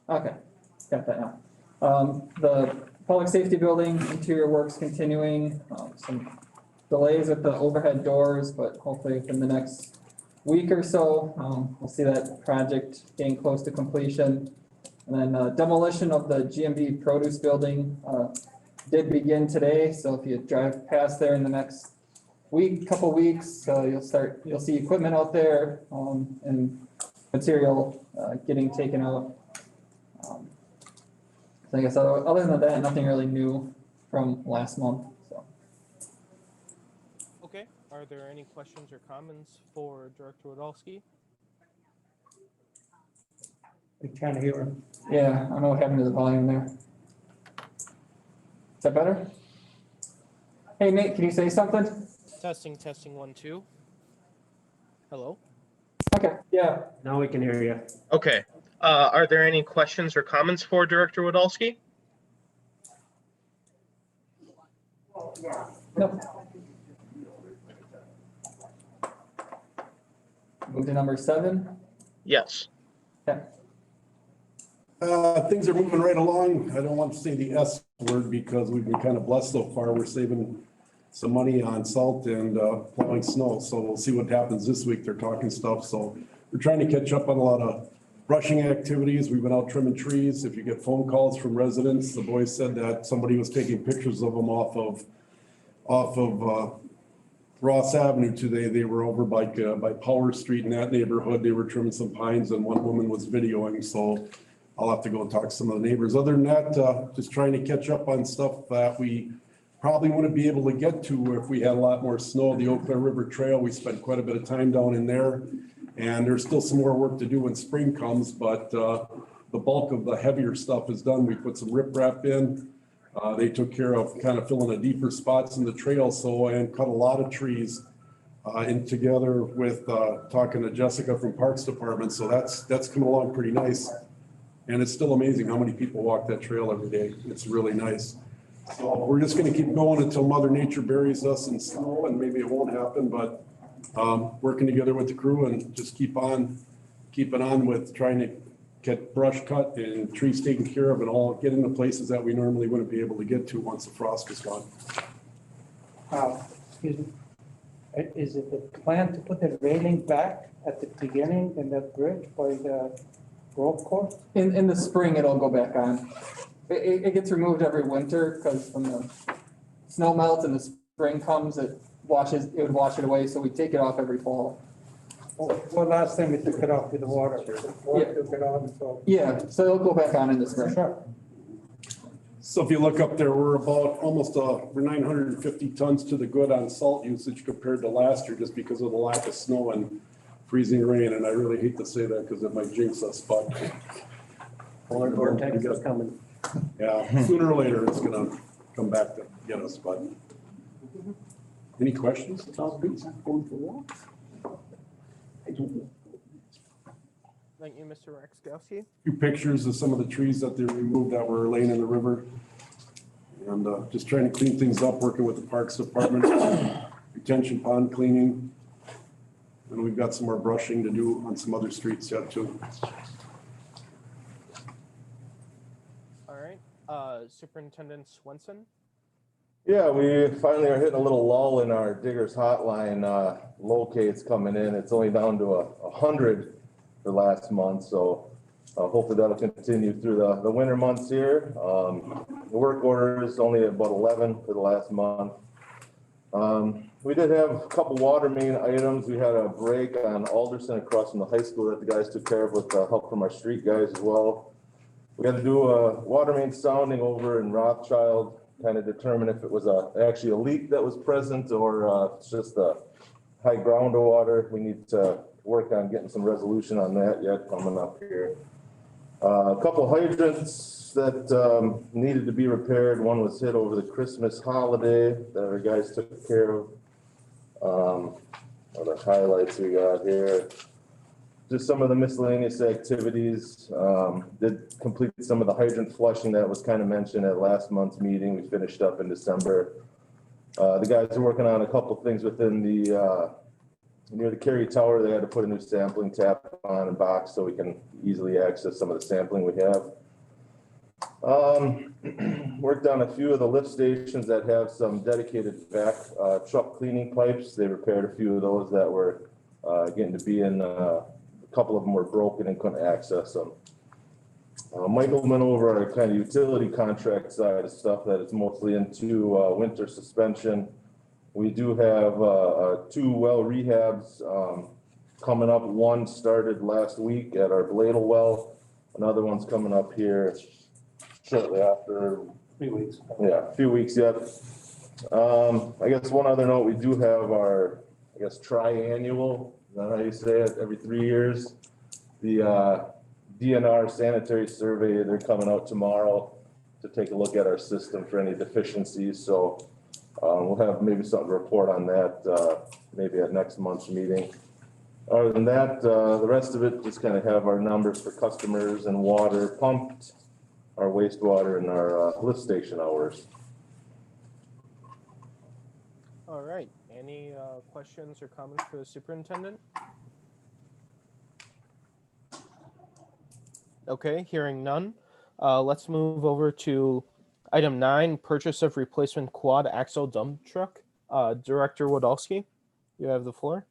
Okay, got that now. The public safety building, interior works continuing, some delays with the overhead doors, but hopefully within the next week or so, we'll see that project getting close to completion. And then demolition of the GMB produce building did begin today, so if you drive past there in the next couple weeks, you'll see equipment out there and material getting taken out. So I guess other than that, nothing really new from last month. So. Okay. Are there any questions or comments for Director Wodolski? I can't hear him. Yeah, I don't know what happened to the volume there. Is that better? Hey Nate, can you say something? Testing, 1, 2. Hello? Okay, yeah. Now we can hear you. Okay. Are there any questions or comments for Director Wodolski? Nope. Move to number 7. Yes. Yeah. Things are moving right along. I don't want to say the S word because we've been kind of blessed so far. We're saving some money on salt and plowing snow. So we'll see what happens this week. They're talking stuff. So we're trying to catch up on a lot of brushing activities. We've been out trimming trees. If you get phone calls from residents, the boys said that somebody was taking pictures of them off of Ross Avenue today. They were over by Power Street in that neighborhood. They were trimming some pines and one woman was videoing. So I'll have to go and talk to some of the neighbors. Other than that, just trying to catch up on stuff that we probably wouldn't be able to get to if we had a lot more snow. The Eau Claire River Trail, we spent quite a bit of time down in there. And there's still some more work to do when spring comes, but the bulk of the heavier stuff is done. We put some riprap in. They took care of kind of filling the deeper spots in the trail, and cut a lot of trees in together with talking to Jessica from Parks Department. So that's coming along pretty nice. And it's still amazing how many people walk that trail every day. It's really nice. So we're just gonna keep going until Mother Nature buries us in snow, and maybe it won't happen, but working together with the crew and just keeping on with trying to get brush cut and trees taken care of and all get into places that we normally wouldn't be able to get to once the frost is gone. Excuse me. Is it the plan to put the railing back at the beginning in that bridge by the golf course? In the spring, it'll go back on. It gets removed every winter because when the snow melts and the spring comes, it would wash it away. So we take it off every fall. Well, last time we took it off with the water. Water took it on, so. Yeah, so it'll go back on in the spring. Sure. So if you look up there, we're about we're 950 tons to the good on salt usage compared to last year just because of the lack of snow and freezing rain. And I really hate to say that because it might jinx us, but. Vortex is coming. Yeah, sooner or later, it's gonna come back to get us, but. Any questions? Thank you, Mr. Raczkowski. Few pictures of some of the trees that they removed that were laying in the river. And just trying to clean things up, working with the Parks Department, retention pond cleaning. And we've got some more brushing to do on some other streets yet too. All right. Superintendent Weston. Yeah, we finally are hitting a little lull in our diggers hotline locates coming in. It's only down to 100 for last month, so hopefully that'll continue through the winter months here. The work order is only about 11 for the last month. We did have a couple water main items. We had a break on Alderson across from the high school that the guys took care of with help from our street guys as well. We had to do a water main sounding over in Rothschild, kind of determine if it was actually a leak that was present or it's just a high groundwater. We need to work on getting some resolution on that yet coming up here. A couple hydrants that needed to be repaired. One was hit over the Christmas holiday that our guys took care of. Other highlights we got here. Just some of the miscellaneous activities. Did complete some of the hydrant flushing that was kind of mentioned at last month's meeting. We finished up in December. The guys are working on a couple things within the near the Kerry Tower, they had to put a new sampling tap on and box so we can easily access some of the sampling we have. Worked on a few of the lift stations that have some dedicated back truck cleaning pipes. They repaired a few of those that were getting to be in, a couple of them were broken and couldn't access them. Michael went over our kind of utility contract side of stuff that is mostly into winter suspension. We do have 2 well rehabs coming up. One started last week at our Bladel well. Another one's coming up here shortly after. 3 weeks. Yeah, a few weeks yet. I guess one other note, we do have our, I guess, triannual, is that how you say it, every 3 years? The DNR sanitary survey, they're coming out tomorrow to take a look at our system for any deficiencies. So we'll have maybe something to report on that maybe at next month's meeting. Other than that, the rest of it just kind of have our numbers for customers and water pumped, our wastewater and our lift station hours. All right. Any questions or comments for the superintendent? Okay, hearing none. Let's move over to item 9, purchase of replacement quad axle dump truck. Director Wodolski, you have the floor.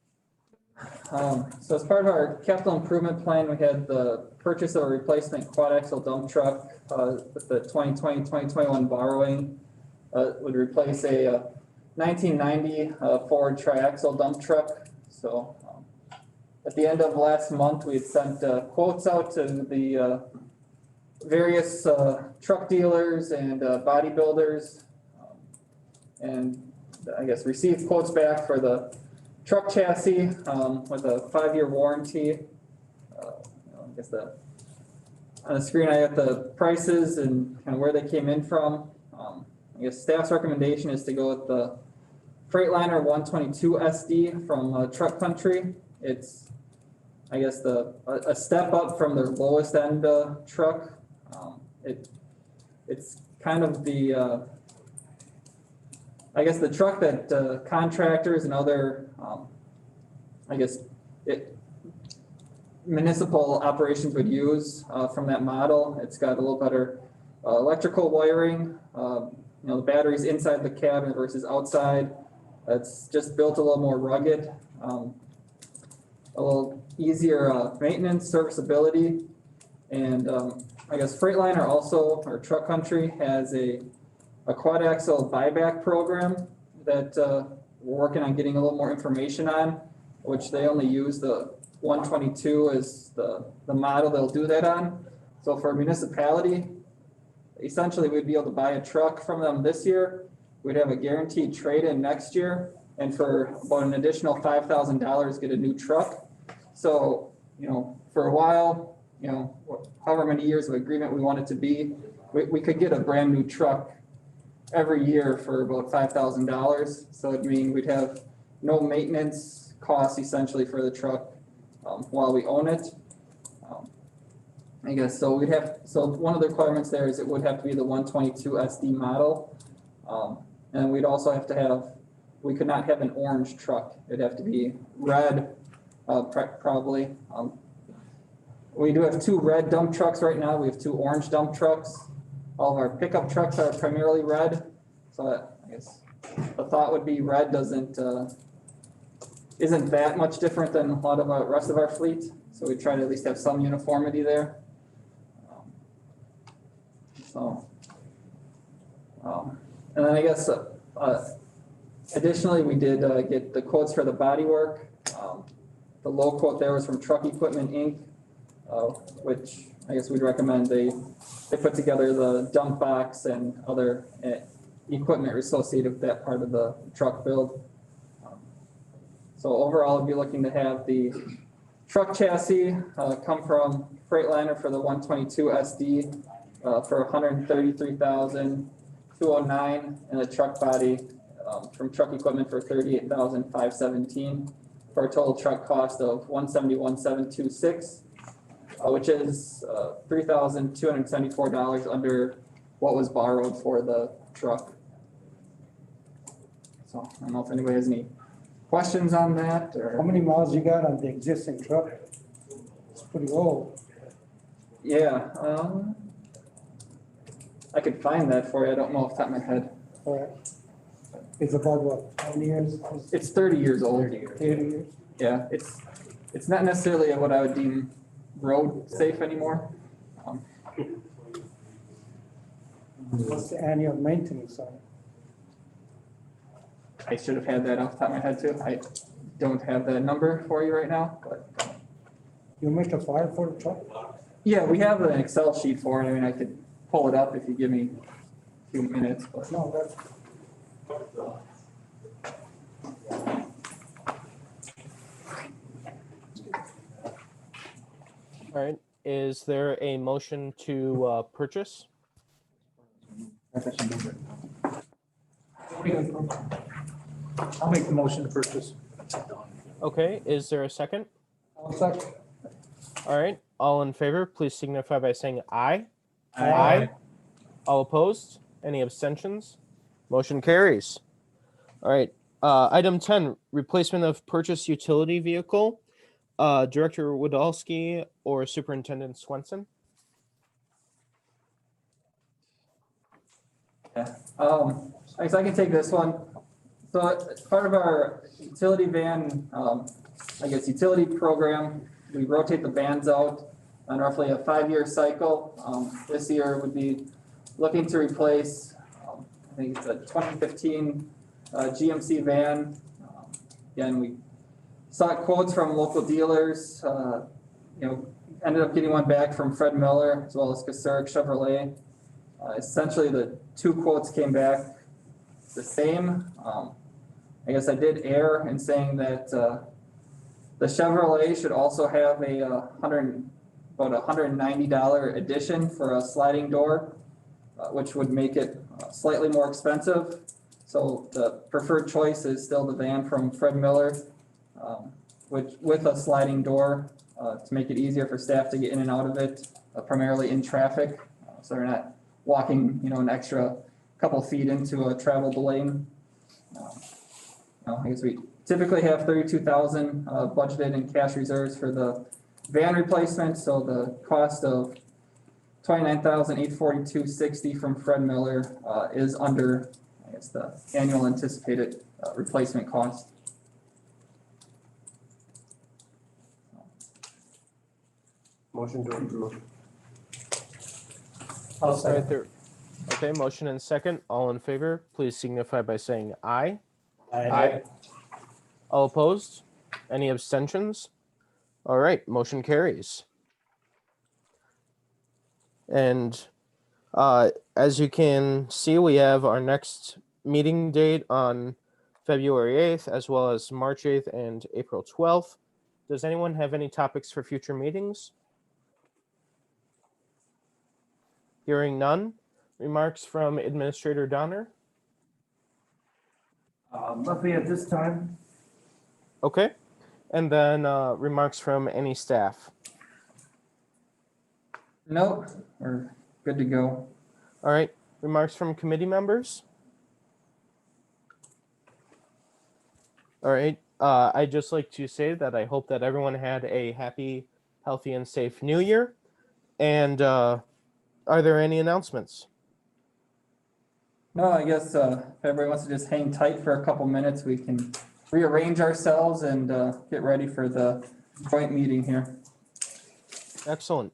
So as part of our capital improvement plan, we had the purchase of a replacement quad axle dump truck with the 2020-2021 borrowing. Would replace a 1990 Ford triaxle dump truck. So at the end of last month, we had sent quotes out to the various truck dealers and bodybuilders, and I guess received quotes back for the truck chassis with a 5-year warranty. I guess on the screen I got the prices and kind of where they came in from. I guess staff's recommendation is to go with the Freightliner 122 SD from Truck Country. It's, I guess, a step up from their lowest end truck. It's kind of the I guess the truck that contractors and other municipal operations would use from that model. It's got a little better electrical wiring. The batteries inside the cabin versus outside. It's just built a little more rugged, a little easier maintenance, serviceability, and I guess Freightliner also, or Truck Country, has a quad axle buyback program that we're working on getting a little more information on, which they only use the 122 as the model they'll do that on. So for a municipality, essentially we'd be able to buy a truck from them this year. We'd have a guaranteed trade-in next year, and for about an additional $5,000, get a new truck. So, for a while, however many years of agreement we want it to be, we could get a brand new truck every year for about $5,000. So it'd mean we'd have no maintenance costs essentially for the truck while we own it. I guess so one of the requirements there is it would have to be the 122 SD model. And we'd also have to we could not have an orange truck. It'd have to be red, probably. We do have 2 red dump trucks right now. We have 2 orange dump trucks. All of our pickup trucks are primarily red. So I guess the thought would be red isn't that much different than a lot of the rest of our fleet. So we try to at least have some uniformity there. And then I guess additionally, we did get the quotes for the body work. The low quote there was from Truck Equipment Inc., which I guess we'd recommend they put together the dump box and other equipment associated with that part of the truck build. So overall, I'd be looking to have the truck chassis come from Freightliner for the 122 SD for $133,209, and the truck body from Truck Equipment for $38,517 for a total truck cost of $171,726, which is $3,274 under what was borrowed for the truck. So I don't know if anybody has any questions on that How or? many miles you got on the existing truck? It's pretty old. Yeah, I could find that for you. I don't know off the top of my head. It's about what, 10 years? It's 30 years old. 30 years? Yeah, it's not necessarily what I would deem road safe anymore. What's the annual maintenance on it? I should have had that off the top of my head too. I don't have that number for you right now, but You make a file for the truck? yeah, we have an Excel sheet for it. I mean, I could pull it up if you give me a few minutes, but. No, that's, All right. Is there a motion to purchase? I'll make the motion to purchase. Okay. Is there a second? I'll second. All right. All in favor, please signify by saying aye. Aye. All opposed? Any abstentions? Motion carries. All right. Item 10, replacement of purchase utility vehicle. Director Wodolski or Superintendent Swenson? Yeah, I guess I can take this one. So as part of our utility van, utility program, we rotate the vans out on roughly a 5-year cycle. This year would be looking to replace, I think it's a 2015 GMC van. Again, we sought quotes from local dealers, ended up getting one back from Fred Miller as well as Caseric Chevrolet. Essentially, the two quotes came back the same. I guess I did err in saying that the Chevrolet should also have about $190 addition for a sliding door, which would make it slightly more expensive. So the preferred choice is still the van from Fred Miller, which with a sliding door to make it easier for staff to get in and out of it, primarily in traffic, so they're not walking, an extra couple feet into a traveled lane. I guess we typically have $32,000 budgeted in cash reserves for the van replacement, so the cost of $29,842.60 from Fred Miller is under, the annual anticipated replacement cost. Motion to approve. I'll All right, second. there. Okay, motion and second. All in favor, please signify by saying aye. All opposed? Any abstentions? All right, motion carries. And as you can see, we have our next meeting date on February 8th, as well as March 8th and April 12th. Does anyone have any topics for future meetings? Hearing none. Remarks from Administrator Donner? Nothing at this time. Okay. And then remarks from any staff? Nope, we're good to go. All right. Remarks from committee members? All right. I'd just like to say that I hope that everyone had a happy, healthy, and safe New Year. And are there any announcements? No, I guess if everybody wants to just hang tight for a couple minutes, we can rearrange ourselves and get ready for the joint meeting here. Excellent.